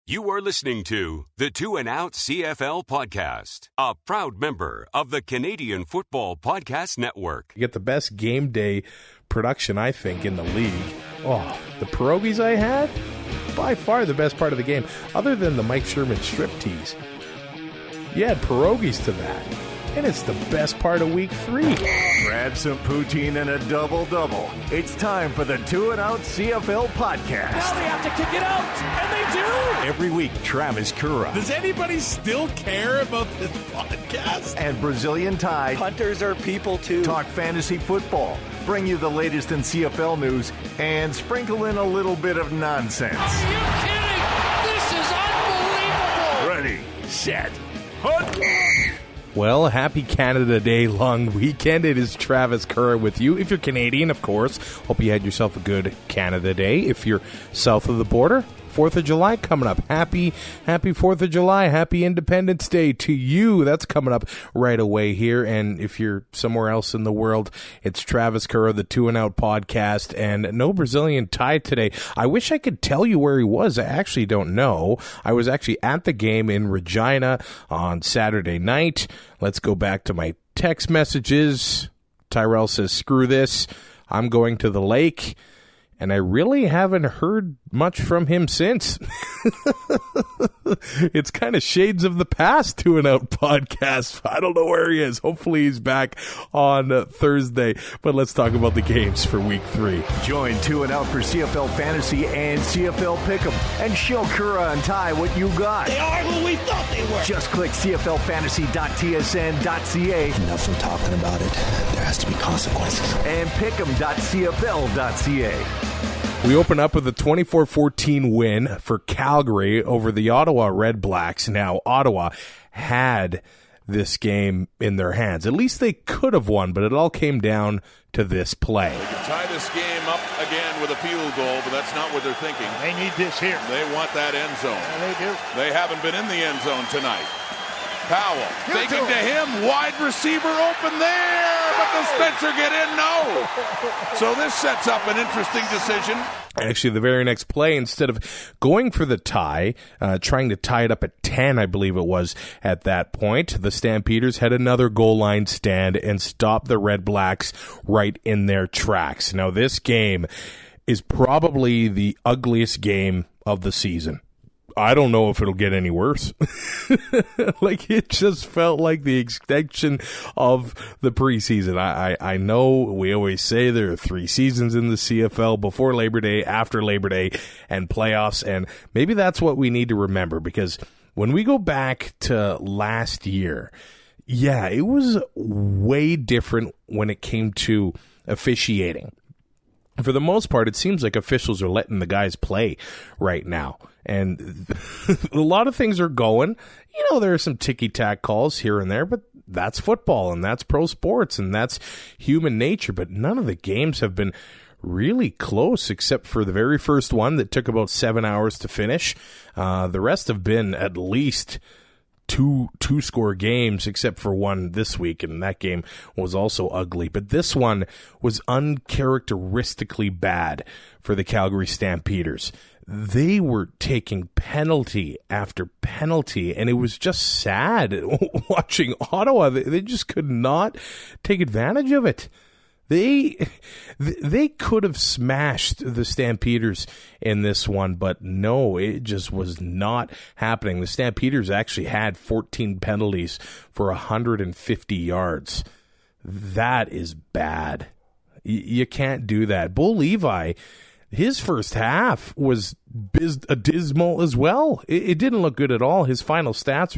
You are listening to the 2 and Out CFL podcast, a proud member of the Canadian Football Podcast Network. You get the best game day production, I think, in the league. Oh, the pierogies I had, by far the best part of the game, other than the Mike Sherman striptease. You add pierogies to that, and it's the best part of week 3. Grab some poutine and a double-double. It's time for the 2 and Out CFL podcast. Now they have to kick it out, and they do! Every week, Travis Currah. Does anybody still care about this podcast? And Brazilian Tide. Hunters are people too. Talk fantasy football, bring you the latest in CFL news, and sprinkle in a little bit of nonsense. Are you kidding? This is unbelievable! Ready, set, hunt! Well, happy Canada Day long weekend. It is Travis Currah with you. If you're Canadian, of course, hope you had yourself a good Canada Day. If you're south of the border, 4th of July coming up. Happy 4th of July. Happy Independence Day to you. That's coming up right away here. And if you're somewhere else in the world, it's Travis Currah, the 2 and Out podcast, and no Brazilian Tide today. I wish I could tell you where he was. I actually don't know. I was actually at the game in Regina on Saturday night. Let's go back to my text messages. Tyrell says, screw this. I'm going to the lake. And I really haven't heard much from him since. It's kind of shades of the past 2 and Out podcast. I don't know where he is. Hopefully he's back on Thursday. But let's talk about the games for week 3. Join 2 and Out for CFL Fantasy and CFL Pick'em and show Currah and Ty what you got. They are who we thought they were. Just click cflfantasy.tsn.ca. Enough from talking about it. There has to be consequences. And pick'em.cfl.ca. We open up with a 24-14 win for Calgary over the Ottawa Red Blacks. Now, Ottawa had this game in their hands. At least they could have won, but it all came down to this play. They can tie this game up again with a field goal, but that's not what they're thinking. They need this here. They want that end zone. Yeah, they do. They haven't been in the end zone tonight. Powell taking to him, wide receiver open there, but does Spencer get in? No. So this sets up an interesting decision. Actually, the very next play, instead of going for the tie, trying to tie it up at 10, I believe it was at that point, the Stampeders had another goal line stand and stopped the Red Blacks right in their tracks. Now, this game is probably the ugliest game of the season. I don't know if it'll get any worse. Like, it just felt like the extension of the preseason. I know we always say there are 3 seasons in the CFL, before Labor Day, after Labor Day, and playoffs, and maybe that's what we need to remember, because when we go back to last year, yeah, it was way different when it came to officiating. For the most part, it seems like officials are letting the guys play right now. And a lot of things are going. You know, there are some ticky-tack calls here and there, but that's football, and that's pro sports, and that's human nature. But none of the games have been really close, except for the very first one that took about 7 hours to finish. The rest have been at least two-score games, except for one this week, and that game was also ugly. But this one was uncharacteristically bad for the Calgary Stampeders. They were taking penalty after penalty, and it was just sad watching Ottawa. They just could not take advantage of it. They could have smashed the Stampeders in this one, but no, it just was not happening. The Stampeders actually had 14 penalties for 150 yards. That is bad. You can't do that. Bull Levi, his first half was dismal as well. It didn't look good at all. His final stats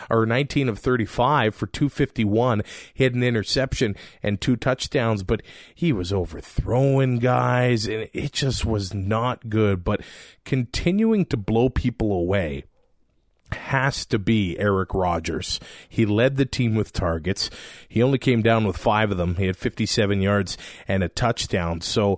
were 19 of 35 for 251. He had an interception and 2 touchdowns, but he was overthrowing guys, and it just was not good. But continuing to blow people away has to be Eric Rogers. He led the team with targets. He only came down with 5 of them. He had 57 yards and a touchdown. So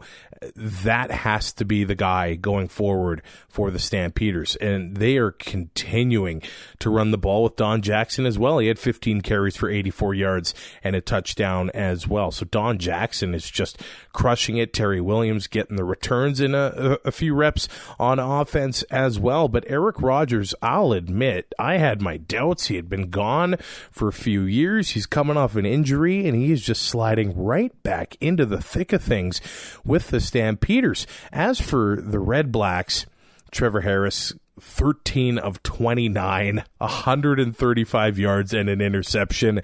that has to be the guy going forward for the Stampeders. And they are continuing to run the ball with Don Jackson as well. He had 15 carries for 84 yards and a touchdown as well. So Don Jackson is just crushing it. Terry Williams getting the returns in a few reps on offense as well. But Eric Rogers, I'll admit, I had my doubts. He had been gone for a few years. He's coming off an injury, and he is just sliding right back into the thick of things with the Stampeders. As for the Red Blacks, Trevor Harris, 13 of 29, 135 yards and an interception.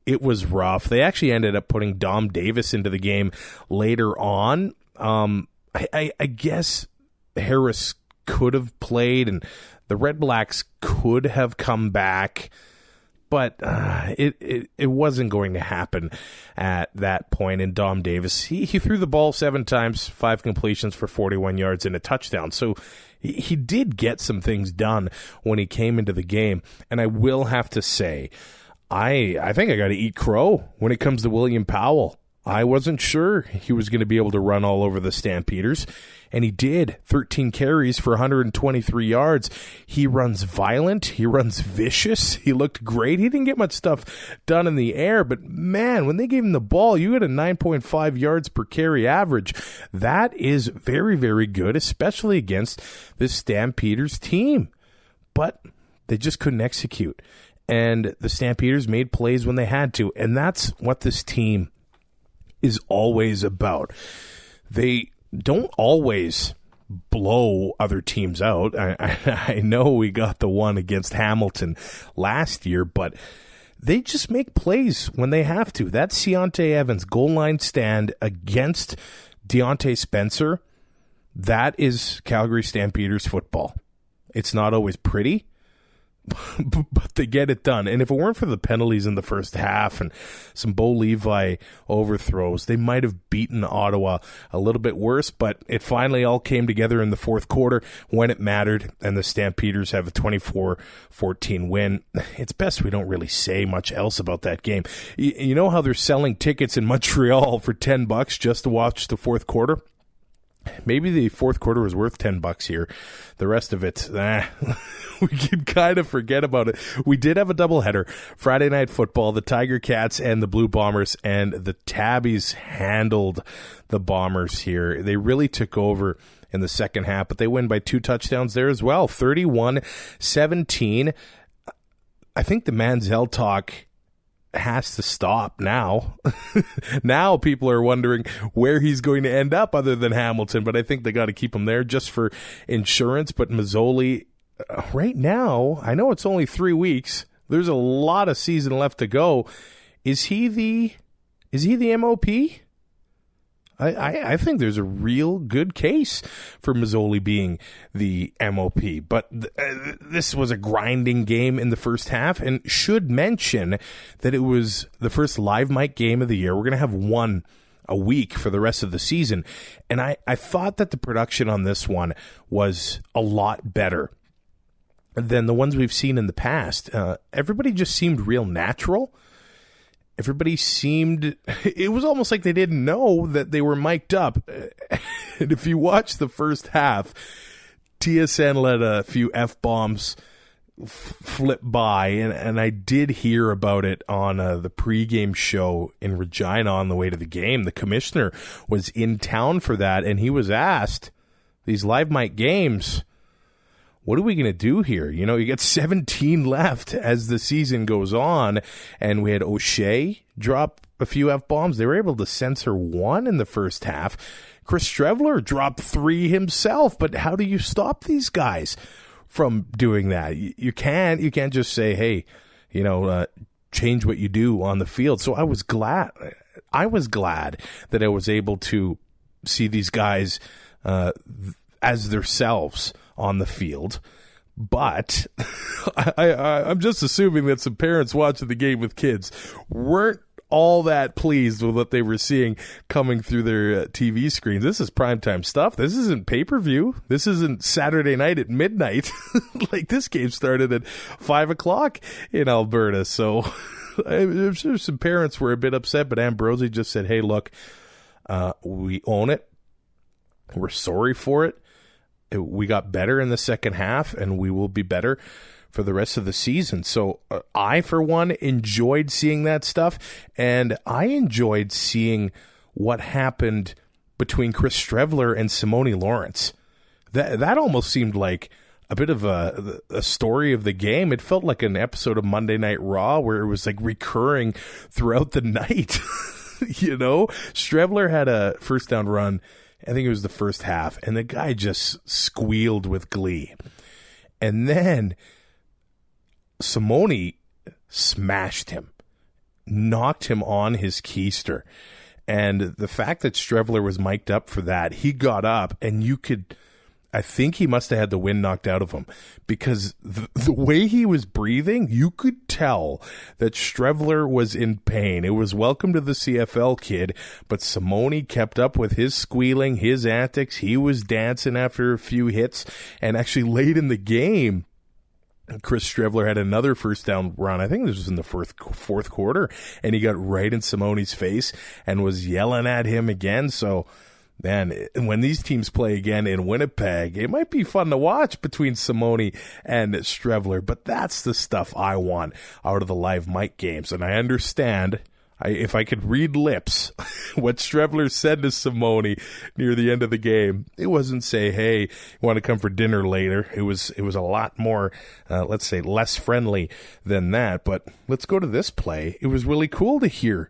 It was rough. They actually ended up putting Dom Davis into the game later on. I guess Harris could have played, and the Red Blacks could have come back, but it wasn't going to happen at that point. And Dom Davis, he threw the ball 7 times, 5 completions for 41 yards and a touchdown. So he did get some things done when he came into the game. And I will have to say, I think I got to eat crow when it comes to William Powell. I wasn't sure he was going to be able to run all over the Stampeders, and he did. 13 carries for 123 yards. He runs violent. He runs vicious. He looked great. He didn't get much stuff done in the air, but man, when they gave him the ball, you had a 9.5 yards per carry average. That is very, very good, especially against this Stampeders team. But they just couldn't execute, and the Stampeders made plays when they had to, and that's what this team is always about. They don't always blow other teams out. I know we got the one against Hamilton last year, but they just make plays when they have to. That Deontay Evans goal line stand against Deontay Spencer, that is Calgary Stampeders football. It's not always pretty, but they get it done. And if it weren't for the penalties in the first half and some Bo Levi overthrows, they might have beaten Ottawa a little bit worse, but it finally all came together in the fourth quarter when it mattered, and the Stampeders have a 24-14 win. It's best we don't really say much else about that game. You know how they're selling tickets in Montreal for $10 just to watch the fourth quarter? Maybe the fourth quarter was worth $10 here. The rest of it, we can kind of forget about it. We did have a doubleheader. Friday Night Football, the Tiger Cats and the Blue Bombers, and the Tabbies handled the Bombers here. They really took over in the second half, but they win by 2 touchdowns there as well, 31-17. I think the Manziel talk has to stop now. Now people are wondering where he's going to end up other than Hamilton, but I think they got to keep him there just for insurance. But Mazzoli, right now, I know it's only 3 weeks. There's a lot of season left to go. Is he the MOP? I think there's a real good case for Mazzoli being the MOP, but this was a grinding game in the first half, and should mention that it was the first live mic game of the year. We're going to have one a week for the rest of the season, and I thought that the production on this one was a lot better than the ones we've seen in the past. Everybody just seemed real natural. Everybody seemed, it was almost like they didn't know that they were mic'd up. And if you watch the first half, TSN let a few F-bombs flip by, and I did hear about it on the pregame show in Regina on the way to the game. The commissioner was in town for that, and he was asked, these live mic games, what are we going to do here? You know, you got 17 left as the season goes on, and we had O'Shea drop a few F-bombs. They were able to censor 1 in the first half. Chris Strevler dropped 3 himself, but how do you stop these guys from doing that? You can't just say, hey, change what you do on the field. So I was glad that I was able to see these guys as themselves on the field. But I'm just assuming that some parents watching the game with kids weren't all that pleased with what they were seeing coming through their TV screens. This is primetime stuff. This isn't pay-per-view. This isn't Saturday night at midnight. Like, this game started at 5 o'clock in Alberta. So I'm sure some parents were a bit upset, but Ambrosi just said, hey, look, we own it. We're sorry for it. We got better in the second half, and we will be better for the rest of the season. So I, for one, enjoyed seeing that stuff, and I enjoyed seeing what happened between Chris Streveler and Simone Lawrence. That almost seemed like a bit of a story of the game. It felt like an episode of Monday Night Raw where it was like recurring throughout the night. You know, Streveler had a first down run. I think it was the first half, and the guy just squealed with glee. And then Simone smashed him, knocked him on his keister. And the fact that Streveler was mic'd up for that, he got up, and I think he must have had the wind knocked out of him, because the way he was breathing, you could tell that Streveler was in pain. It was welcome to the CFL, kid, but Simone kept up with his squealing, his antics. He was dancing after a few hits, and actually late in the game, Chris Streveler had another first down run. I think this was in the fourth quarter, and he got right in Simone's face and was yelling at him again. So, man, when these teams play again in Winnipeg, it might be fun to watch between Simone and Streveler, but that's the stuff I want out of the live mic games. And I understand, if I could read lips, what Streveler said to Simone near the end of the game, it wasn't say, hey, you want to come for dinner later. It was a lot more, let's say, less friendly than that. But let's go to this play. It was really cool to hear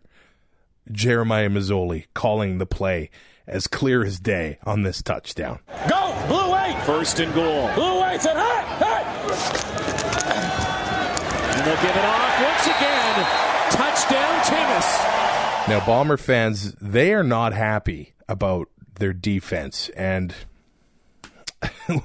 Jeremiah Mazzoli calling the play as clear as day on this touchdown. Go! Blue 8! First and goal. Blue 8's and hey! And they'll give it off once again. Touchdown, Timis. Now, Bomber fans, they are not happy about their defense. And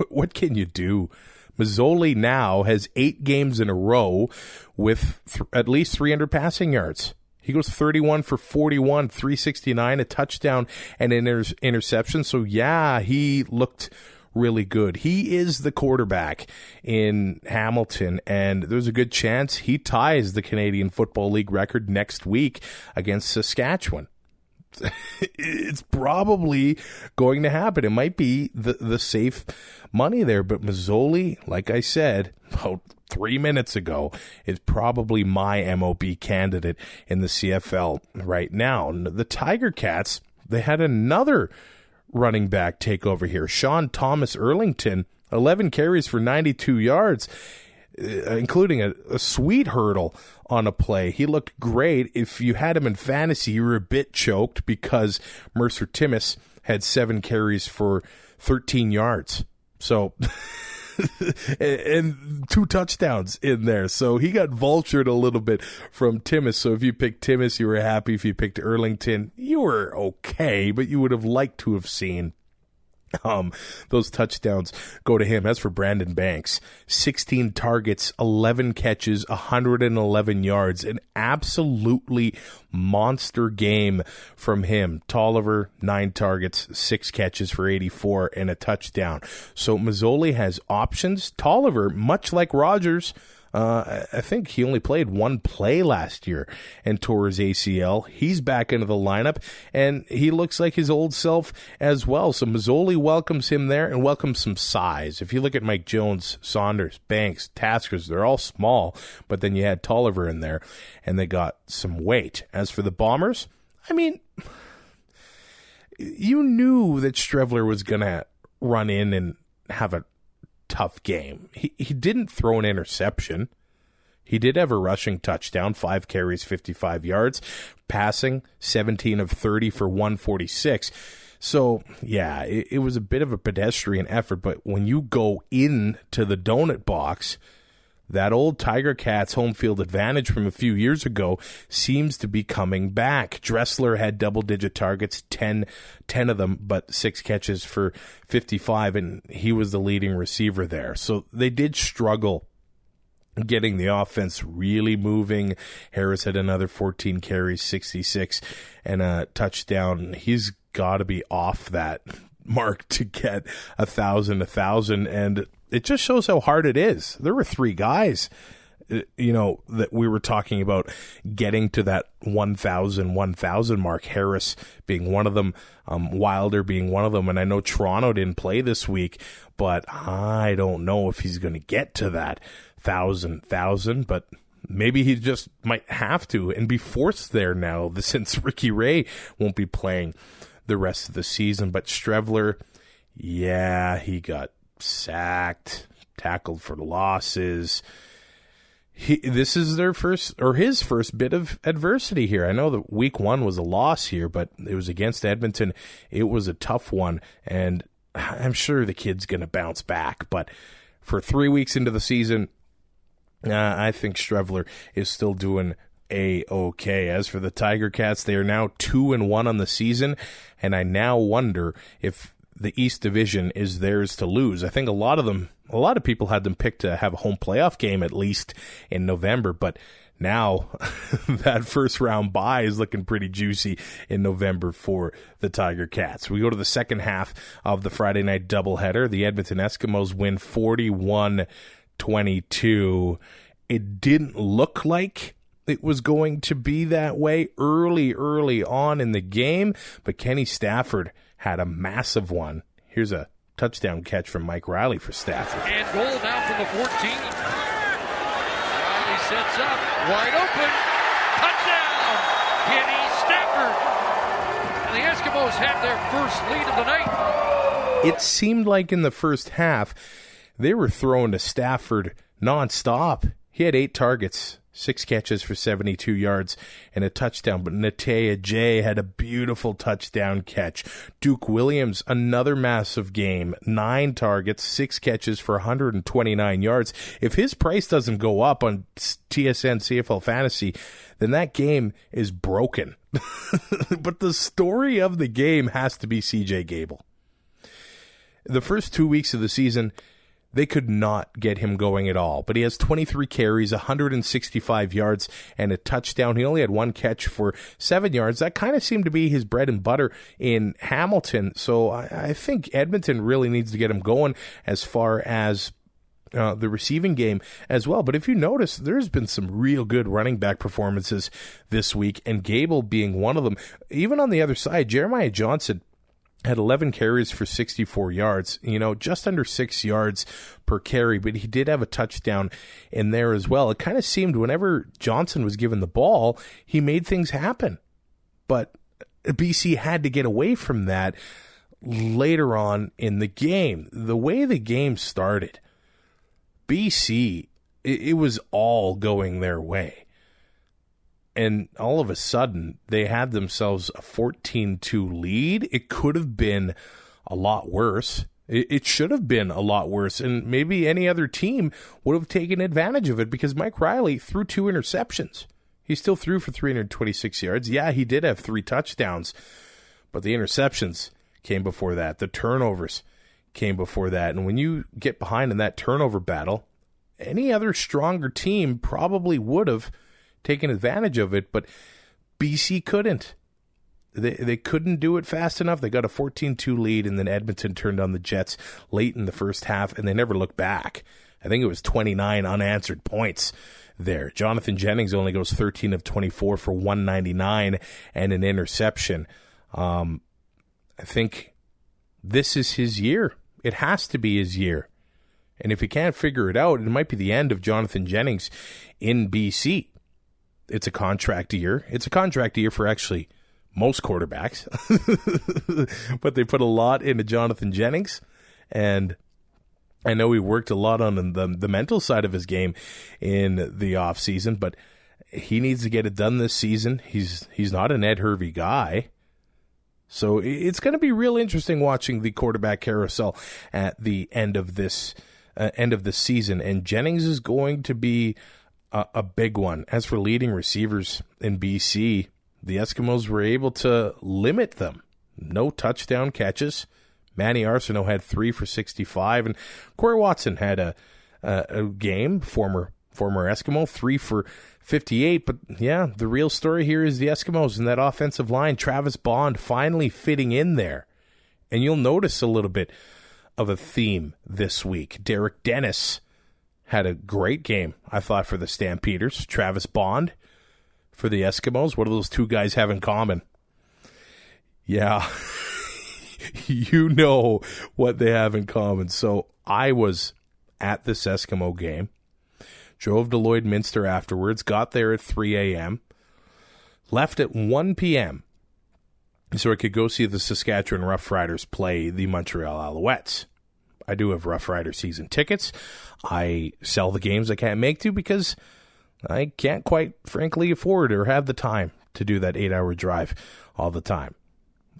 what can you do? Mazzoli now has 8 games in a row with at least 300 passing yards. He goes 31 for 41, 369, a touchdown and an interception. So, yeah, he looked really good. He is the quarterback in Hamilton, and there's a good chance he ties the Canadian Football League record next week against Saskatchewan. It's probably going to happen. It might be the safe money there, but Mazzoli, like I said about 3 minutes ago, is probably my MOB candidate in the CFL right now. The Tiger Cats, they had another running back take over here. Sean Thomas Erlington, 11 carries for 92 yards, including a sweet hurdle on a play. He looked great. If you had him in fantasy, you were a bit choked because Mercer Timis had 7 carries for 13 yards. So, and 2 touchdowns in there. So he got vultured a little bit from Timis. So if you picked Timis, you were happy. If you picked Erlington, you were okay, but you would have liked to have seen those touchdowns go to him. As for Brandon Banks, 16 targets, 11 catches, 111 yards, an absolutely monster game from him. Tolliver, 9 targets, 6 catches for 84 and a touchdown. So Mazzoli has options. Tolliver, much like Rogers, I think he only played 1 play last year and tore his ACL. He's back into the lineup, and he looks like his old self as well. So Mazzoli welcomes him there and welcomes some size. If you look at Mike Jones, Saunders, Banks, Taskers, they're all small, but then you had Tolliver in there, and they got some weight. As for the Bombers, I mean, you knew that Streveler was going to run in and have a tough game. He didn't throw an interception. He did have a rushing touchdown, 5 carries, 55 yards. Passing, 17 of 30 for 146. So, yeah, it was a bit of a pedestrian effort, but when you go into the donut box, that old Tiger Cats home field advantage from a few years ago seems to be coming back. Dressler had double-digit targets, 10 of them, but 6 catches for 55, and he was the leading receiver there. So they did struggle getting the offense really moving. Harris had another 14 carries, 66, and a touchdown. He's got to be off that mark to get 1,000, and it just shows how hard it is. There were 3 guys that we were talking about getting to that 1,000 mark, Harris being one of them, Wilder being one of them. And I know Toronto didn't play this week, but I don't know if he's going to get to that 1,000, but maybe he just might have to and be forced there now since Ricky Ray won't be playing the rest of the season. But Strevler, yeah, he got sacked, tackled for losses. This is his first bit of adversity here. I know that week 1 was a loss here, but it was against Edmonton. It was a tough one, and I'm sure the kid's going to bounce back. But for 3 weeks into the season, I think Strevler is still doing A-okay. As for the Tiger Cats, they are now 2-1 on the season, and I now wonder if the East Division is theirs to lose. I think a lot of people had them picked to have a home playoff game at least in November, but now that first round bye is looking pretty juicy in November for the Tiger Cats. We go to the second half of the Friday night doubleheader. The Edmonton Eskimos win 41-22. It didn't look like it was going to be that way early on in the game, but Kenny Stafford had a massive one. Here's a touchdown catch from Mike Riley for Stafford. And goal now from the 14. Riley sets up, wide open, touchdown, Kenny Stafford. And the Eskimos have their first lead of the night. It seemed like in the first half, they were throwing to Stafford nonstop. He had 8 targets, 6 catches for 72 yards and a touchdown. But Natea J had a beautiful touchdown catch. Duke Williams, another massive game, 9 targets, 6 catches for 129 yards. If his price doesn't go up on TSN CFL Fantasy, then that game is broken. But the story of the game has to be CJ Gable. The first 2 weeks of the season, they could not get him going at all. But he has 23 carries, 165 yards, and a touchdown. He only had 1 catch for 7 yards. That kind of seemed to be his bread and butter in Hamilton. So I think Edmonton really needs to get him going as far as the receiving game as well. But if you notice, there's been some real good running back performances this week, and Gable being one of them. Even on the other side, Jeremiah Johnson had 11 carries for 64 yards, just under 6 yards per carry, but he did have a touchdown in there as well. It kind of seemed whenever Johnson was given the ball, he made things happen. But BC had to get away from that later on in the game. The way the game started, BC, it was all going their way. And all of a sudden, they had themselves a 14-2 lead. It could have been a lot worse. It should have been a lot worse. And maybe any other team would have taken advantage of it because Mike Riley threw 2 interceptions. He still threw for 326 yards. Yeah, he did have 3 touchdowns. But the interceptions came before that. The turnovers came before that. And when you get behind in that turnover battle, any other stronger team probably would have taken advantage of it, but BC couldn't. They couldn't do it fast enough. They got a 14-2 lead, and then Edmonton turned on the Jets late in the first half, and they never looked back. I think it was 29 unanswered points there. Jonathan Jennings only goes 13 of 24 for 199 and an interception. I think this is his year. It has to be his year. And if he can't figure it out, it might be the end of Jonathan Jennings in BC. It's a contract year. It's a contract year for actually most quarterbacks. But they put a lot into Jonathan Jennings. And I know he worked a lot on the mental side of his game in the offseason, but he needs to get it done this season. He's not an Ed Hervey guy. So it's going to be real interesting watching the quarterback carousel at the end of this season. And Jennings is going to be a big one. As for leading receivers in BC, the Eskimos were able to limit them. No touchdown catches. Manny Arsenault had 3 for 65, and Corey Watson had a game, former Eskimo, 3 for 58. But yeah, the real story here is the Eskimos and that offensive line. Travis Bond finally fitting in there. And you'll notice a little bit of a theme this week. Derek Dennis had a great game, I thought, for the Stampeders. Travis Bond for the Eskimos. What do those two guys have in common? Yeah, you know what they have in common. So I was at this Eskimo game, drove to Lloydminster afterwards, got there at 3 a.m., left at 1 p.m., so I could go see the Saskatchewan Roughriders play the Montreal Alouettes. I do have Roughrider season tickets. I sell the games I can't make to because I can't quite, frankly, afford or have the time to do that 8-hour drive all the time.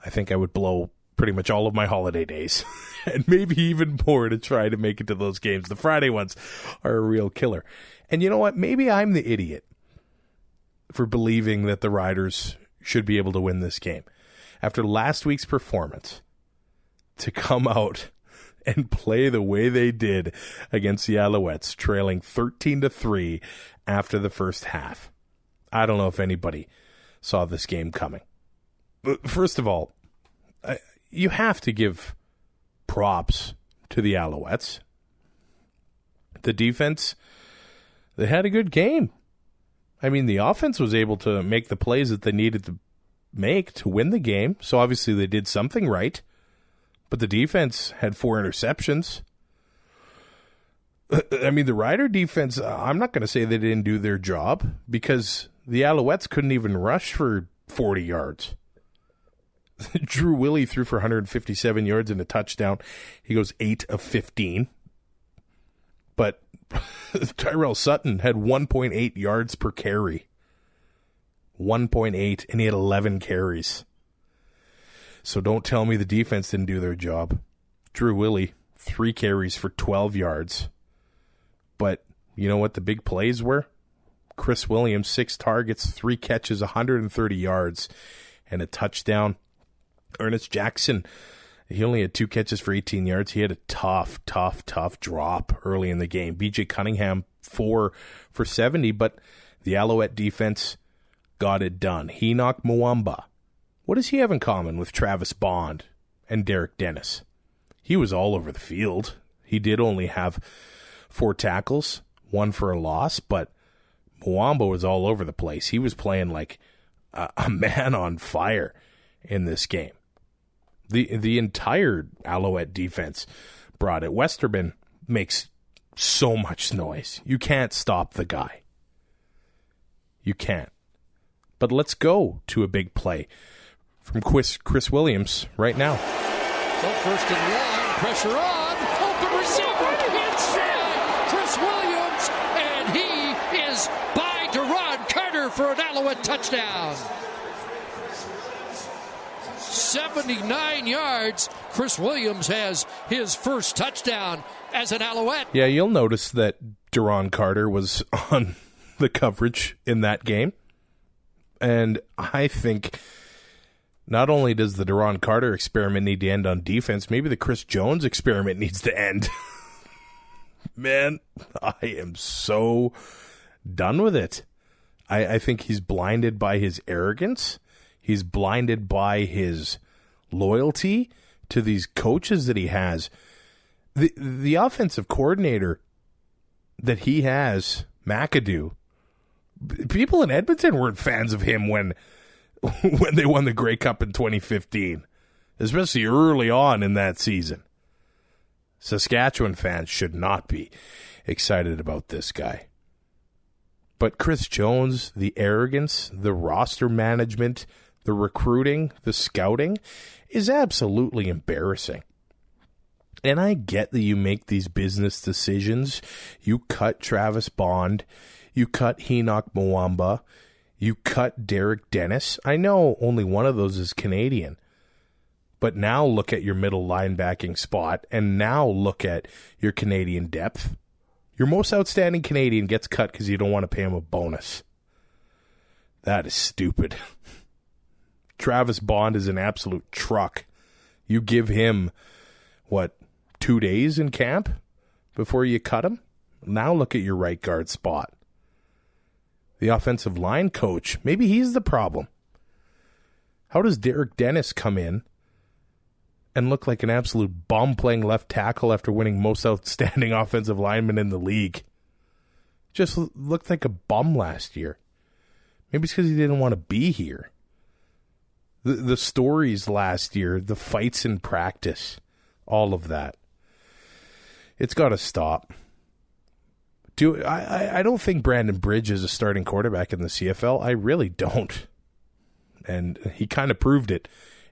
I think I would blow pretty much all of my holiday days and maybe even more to try to make it to those games. The Friday ones are a real killer. And you know what? Maybe I'm the idiot for believing that the Riders should be able to win this game. After last week's performance, to come out and play the way they did against the Alouettes, trailing 13-3 after the first half. I don't know if anybody saw this game coming. But first of all, you have to give props to the Alouettes. The defense, they had a good game. I mean, the offense was able to make the plays that they needed to make to win the game, so obviously they did something right. But the defense had 4 interceptions. I mean, the Rider defense, I'm not going to say they didn't do their job because the Alouettes couldn't even rush for 40 yards. Drew Willie threw for 157 yards and a touchdown. He goes 8 of 15. But Tyrell Sutton had 1.8 yards per carry. 1.8, and he had 11 carries. So don't tell me the defense didn't do their job. Drew Willie, 3 carries for 12 yards. But you know what the big plays were? Chris Williams, 6 targets, 3 catches, 130 yards, and a touchdown. Ernest Jackson, he only had 2 catches for 18 yards. He had a tough drop early in the game. BJ Cunningham, 4 for 70, but the Alouette defense got it done. Enoch Mwamba, what does he have in common with Travis Bond and Derek Dennis? He was all over the field. He did only have 4 tackles, 1 for a loss, but Mwamba was all over the place. He was playing like a man on fire in this game. The entire Alouette defense brought it. Westerman makes so much noise. You can't stop the guy. You can't. But let's go to a big play from Chris Williams right now. So first and long, pressure on, open receiver, inside, Chris Williams, and he is by Deron Carter for an Alouette touchdown. 79 yards. Chris Williams has his first touchdown as an Alouette. Yeah, you'll notice that Deron Carter was on the coverage in that game. And I think not only does the Deron Carter experiment need to end on defense, maybe the Chris Jones experiment needs to end. Man, I am so done with it. I think he's blinded by his arrogance. He's blinded by his loyalty to these coaches that he has. The offensive coordinator that he has, McAdoo, people in Edmonton weren't fans of him when they won the Grey Cup in 2015, especially early on in that season. Saskatchewan fans should not be excited about this guy. But Chris Jones, the arrogance, the roster management, the recruiting, the scouting is absolutely embarrassing. And I get that you make these business decisions. You cut Travis Bond. You cut Enoch Mwamba. You cut Derek Dennis. I know only one of those is Canadian. But now look at your middle linebacking spot, and now look at your Canadian depth. Your most outstanding Canadian gets cut because you don't want to pay him a bonus. That is stupid. Travis Bond is an absolute truck. You give him, 2 days in camp before you cut him? Now look at your right guard spot. The offensive line coach, maybe he's the problem. How does Derek Dennis come in and look like an absolute bum playing left tackle after winning most outstanding offensive lineman in the league? Just looked like a bum last year. Maybe it's because he didn't want to be here. The stories last year, the fights in practice, all of that. It's got to stop. I don't think Brandon Bridge is a starting quarterback in the CFL. I really don't. And he kind of proved it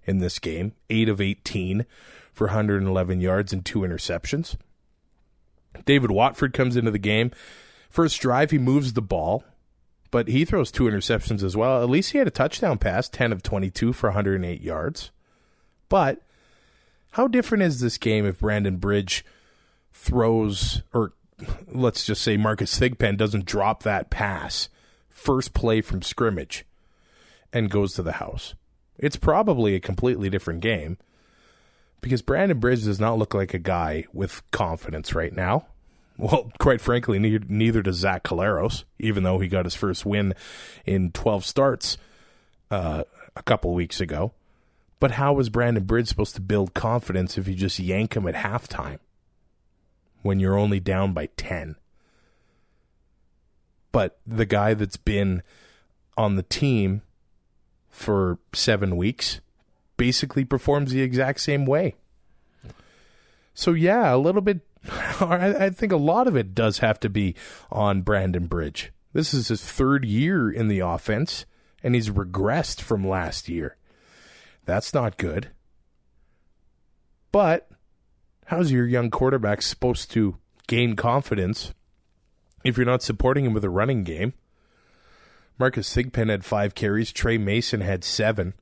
in this game. 8 of 18 for 111 yards and 2 interceptions. David Watford comes into the game. First drive, he moves the ball, but he throws 2 interceptions as well. At least he had a touchdown pass, 10 of 22 for 108 yards. But how different is this game if Brandon Bridge throws, or let's just say Marcus Thigpen doesn't drop that pass, first play from scrimmage, and goes to the house? It's probably a completely different game because Brandon Bridge does not look like a guy with confidence right now. Well, quite frankly, neither does Zach Collaros, even though he got his first win in 12 starts a couple weeks ago. But how is Brandon Bridge supposed to build confidence if you just yank him at halftime when you're only down by 10? But the guy that's been on the team for 7 weeks basically performs the exact same way. So yeah, a little bit, I think a lot of it does have to be on Brandon Bridge. This is his 3rd year in the offense, and he's regressed from last year. That's not good. But how's your young quarterback supposed to gain confidence if you're not supporting him with a running game? Marcus Thigpen had 5 carries. Trey Mason had 7.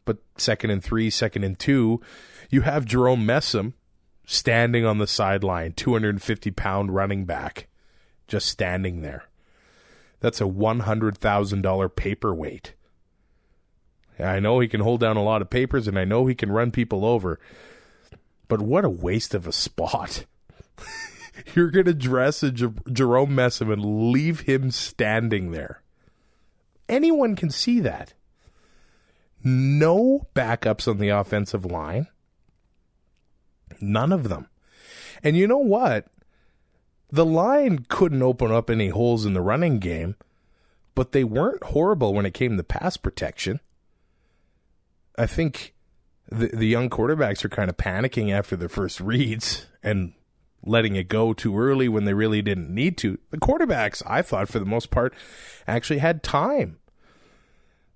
But 2nd and 3, 2nd and 2, you have Jerome Messam standing on the sideline, 250-pound running back, just standing there. That's a $100,000 paperweight. I know he can hold down a lot of papers, and I know he can run people over, but what a waste of a spot. You're going to dress a Jerome Messam and leave him standing there. Anyone can see that. No backups on the offensive line. None of them. And you know what? The line couldn't open up any holes in the running game, but they weren't horrible when it came to pass protection. I think the young quarterbacks are kind of panicking after their first reads and letting it go too early when they really didn't need to. The quarterbacks, I thought, for the most part, actually had time.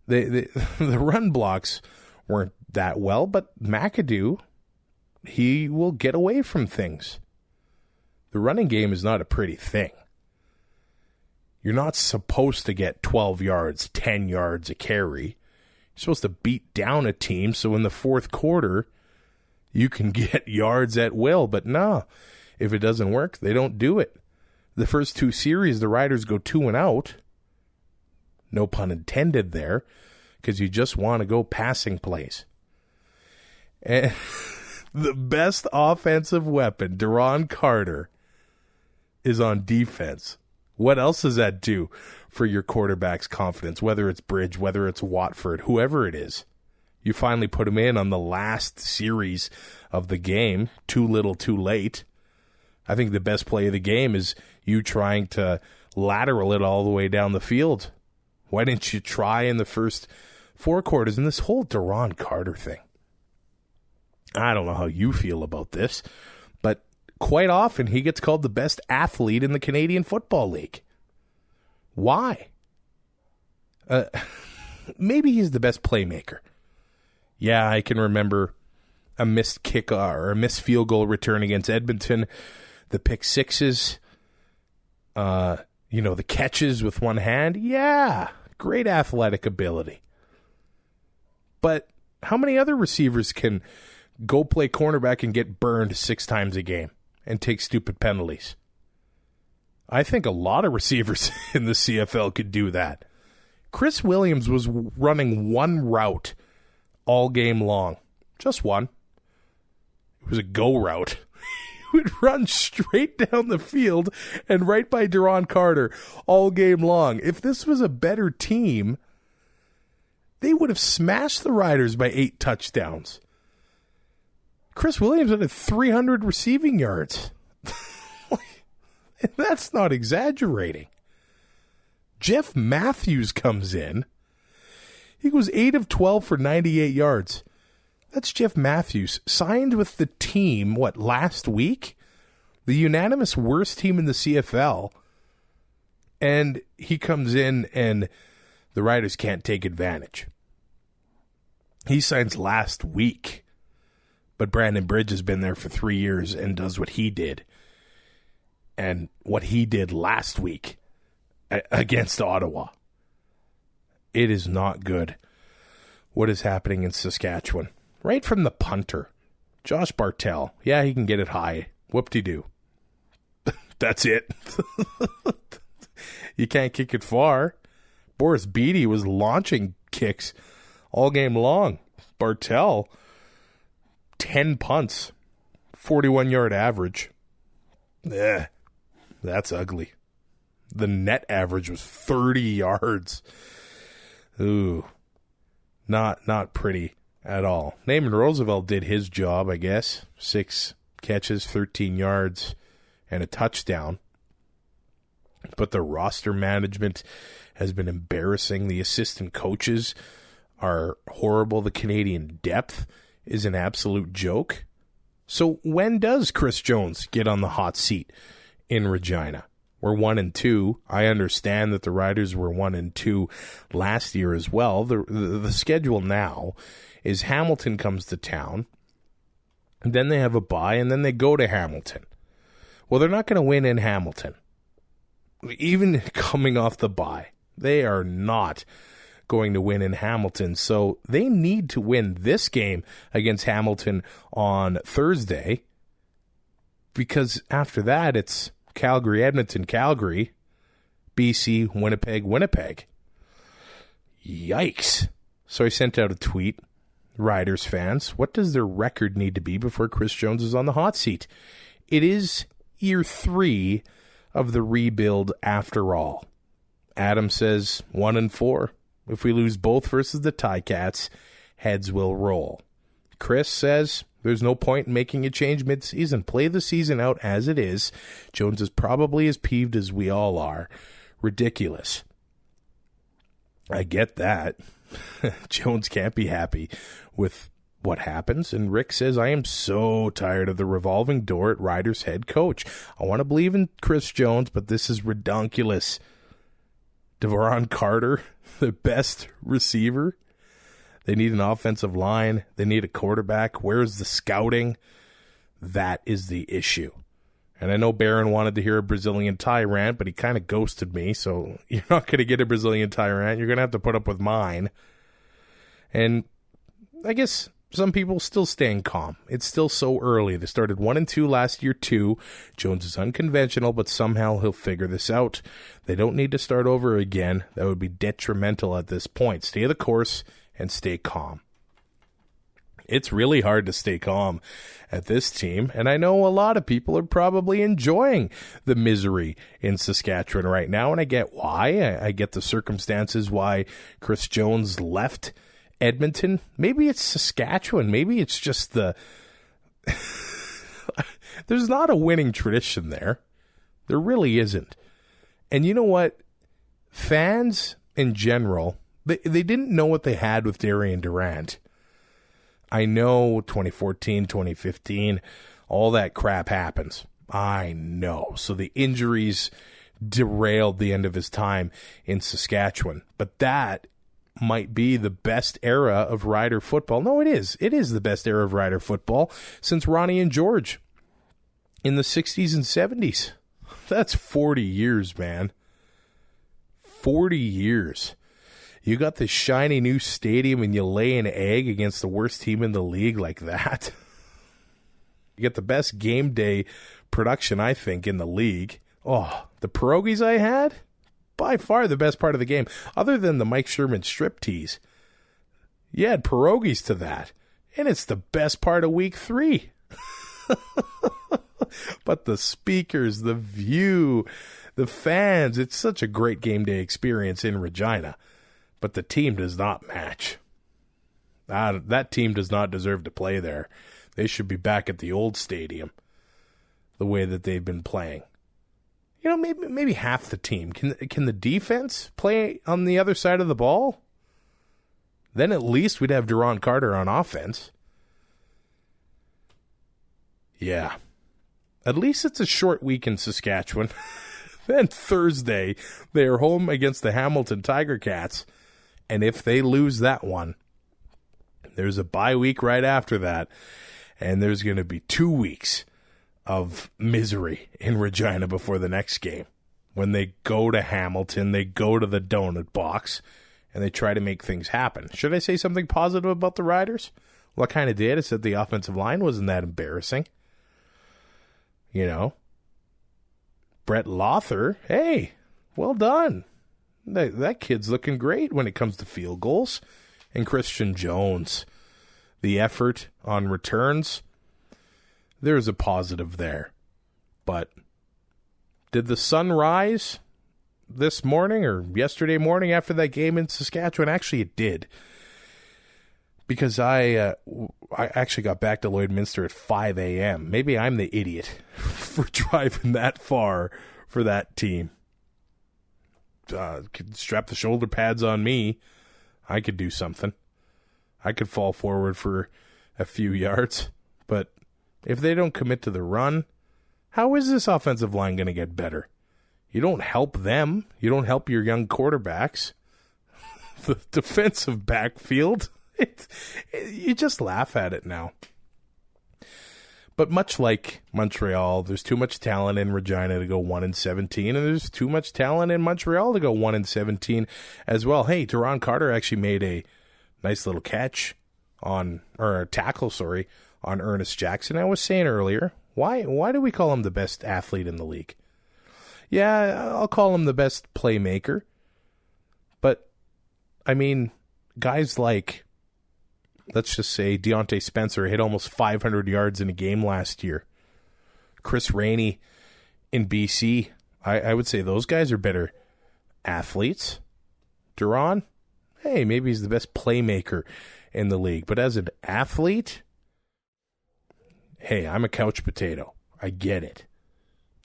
The run blocks weren't that well, but McAdoo, he will get away from things. The running game is not a pretty thing. You're not supposed to get 12 yards, 10 yards a carry. You're supposed to beat down a team so in the fourth quarter you can get yards at will. But no, if it doesn't work, they don't do it. The first 2 series, the Riders go 2 and out. No pun intended there, because you just want to go passing plays. And the best offensive weapon, Duron Carter, is on defense. What else does that do for your quarterback's confidence? Whether it's Bridge, whether it's Watford, whoever it is. You finally put him in on the last series of the game. Too little, too late. I think the best play of the game is you trying to lateral it all the way down the field. Why didn't you try in the first 4 quarters? And this whole Duron Carter thing. I don't know how you feel about this, but quite often he gets called the best athlete in the Canadian Football League. Why? Maybe he's the best playmaker. Yeah, I can remember a missed kick or a missed field goal return against Edmonton, the pick sixes, the catches with one hand. Yeah, great athletic ability. But how many other receivers can go play cornerback and get burned 6 times a game and take stupid penalties? I think a lot of receivers in the CFL could do that. Chris Williams was running one route all game long. Just one. It was a go route. He would run straight down the field and right by Duron Carter all game long. If this was a better team, they would have smashed the Riders by 8 touchdowns. Chris Williams had 300 receiving yards. That's not exaggerating. Jeff Matthews comes in. He goes 8 of 12 for 98 yards. That's Jeff Matthews, signed with the team, last week? The unanimous worst team in the CFL. And he comes in and the Riders can't take advantage. He signs last week. But Brandon Bridge has been there for 3 years and does what he did. And what he did last week against Ottawa. It is not good what is happening in Saskatchewan. Right from the punter, Josh Bartel. Yeah, he can get it high. Whoop-de-doo. That's it. You can't kick it far. Boris Beatty was launching kicks all game long. Bartel, 10 punts, 41-yard average. That's ugly. The net average was 30 yards. Ooh, not pretty at all. Naaman Roosevelt did his job, I guess. 6 catches, 13 yards, and a touchdown. But the roster management has been embarrassing. The assistant coaches are horrible. The Canadian depth is an absolute joke. So when does Chris Jones get on the hot seat in Regina? We're 1-2. I understand that the Riders were 1-2 last year as well. The schedule now is Hamilton comes to town, and then they have a bye, and then they go to Hamilton. Well, they're not going to win in Hamilton. Even coming off the bye, they are not going to win in Hamilton. So they need to win this game against Hamilton on Thursday, because after that it's Calgary, Edmonton, Calgary, BC, Winnipeg, Winnipeg. Yikes. So I sent out a tweet. Riders fans, what does their record need to be before Chris Jones is on the hot seat? It is year 3 of the rebuild after all. Adam says 1-4. If we lose both versus the Ticats, heads will roll. Chris says there's no point in making a change mid-season. Play the season out as it is. Jones is probably as peeved as we all are. Ridiculous. I get that. Jones can't be happy with what happens. And Rick says, I am so tired of the revolving door at Riders head coach. I want to believe in Chris Jones, but this is redonkulous. De'Veron Carter, the best receiver. They need an offensive line. They need a quarterback. Where's the scouting? That is the issue. And I know Barron wanted to hear a Brazilian tie rant, but he kind of ghosted me, so you're not going to get a Brazilian tie rant. You're going to have to put up with mine. And I guess some people still staying calm. It's still so early. They started 1-2 last year, too. Jones is unconventional, but somehow he'll figure this out. They don't need to start over again. That would be detrimental at this point. Stay the course and stay calm. It's really hard to stay calm at this team, and I know a lot of people are probably enjoying the misery in Saskatchewan right now, and I get why. I get the circumstances why Chris Jones left Edmonton. Maybe it's Saskatchewan. Maybe it's just the... There's not a winning tradition there. There really isn't. And you know what? Fans in general, they didn't know what they had with Darian Durant. I know 2014, 2015, all that crap happens. I know. So the injuries derailed the end of his time in Saskatchewan. But that might be the best era of Rider football. No, it is. It is the best era of Rider football since Ronnie and George in the 60s and 70s. That's 40 years, man. 40 years. You got this shiny new stadium and you lay an egg against the worst team in the league like that. You get the best game day production, I think, in the league. Oh, the pierogies I had? By far the best part of the game, other than the Mike Sherman striptease. You had pierogies to that, and it's the best part of week 3. But the speakers, the view, the fans, it's such a great game day experience in Regina. But the team does not match. That team does not deserve to play there. They should be back at the old stadium, the way that they've been playing. maybe half the team. Can the defense play on the other side of the ball? Then at least we'd have Duron Carter on offense. Yeah. At least it's a short week in Saskatchewan. Then Thursday, they are home against the Hamilton Tiger Cats. And if they lose that one, there's a bye week right after that. And there's going to be 2 weeks of misery in Regina before the next game. When they go to Hamilton, they go to the donut box, and they try to make things happen. Should I say something positive about the Riders? Well, I kind of did. I said the offensive line wasn't that embarrassing. Brett Lothar, hey, well done. That kid's looking great when it comes to field goals. And Christian Jones, the effort on returns, there's a positive there. But did the sun rise this morning or yesterday morning after that game in Saskatchewan? Actually, it did. Because I actually got back to Lloydminster at 5 a.m. Maybe I'm the idiot for driving that far for that team. Could strap the shoulder pads on me. I could do something. I could fall forward for a few yards. But if they don't commit to the run, how is this offensive line going to get better? You don't help them. You don't help your young quarterbacks. The defensive backfield, you just laugh at it now. But much like Montreal, there's too much talent in Regina to go 1-17, and there's too much talent in Montreal to go 1-17 as well. Hey, Duron Carter actually made a nice little catch on Ernest Jackson. I was saying earlier, why do we call him the best athlete in the league? Yeah, I'll call him the best playmaker. But, I mean, guys like, let's just say Deontay Spencer hit almost 500 yards in a game last year. Chris Rainey in BC, I would say those guys are better athletes. Duron, hey, maybe he's the best playmaker in the league. But as an athlete, hey, I'm a couch potato. I get it.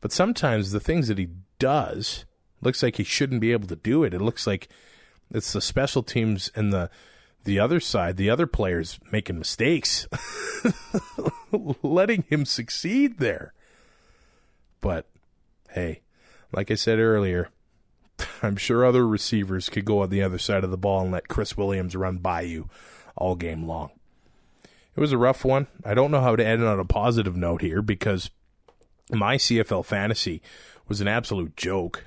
But sometimes the things that he does, looks like he shouldn't be able to do it. It looks like it's the special teams and the other side, the other players making mistakes, letting him succeed there. But, hey, like I said earlier, I'm sure other receivers could go on the other side of the ball and let Chris Williams run by you all game long. It was a rough one. I don't know how to end on a positive note here because my CFL fantasy was an absolute joke.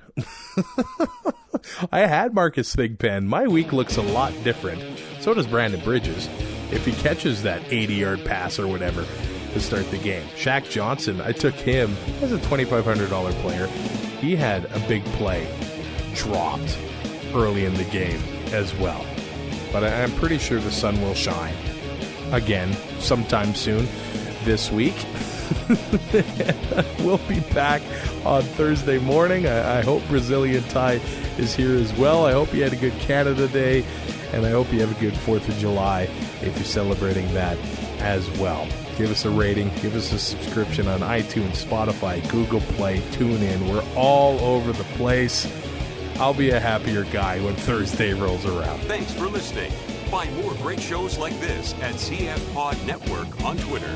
I had Marcus Thigpen. My week looks a lot different. So does Brandon Bridges, if he catches that 80-yard pass or whatever to start the game. Shaq Johnson, I took him as a $2,500 player. He had a big play dropped early in the game as well. But I'm pretty sure the sun will shine again sometime soon this week. We'll be back on Thursday morning. I hope Brazilian Ty is here as well. I hope you had a good Canada Day, and I hope you have a good 4th of July if you're celebrating that as well. Give us a rating. Give us a subscription on iTunes, Spotify, Google Play, TuneIn. We're all over the place. I'll be a happier guy when Thursday rolls around. Thanks for listening. Find more great shows like this at CF Pod Network on Twitter.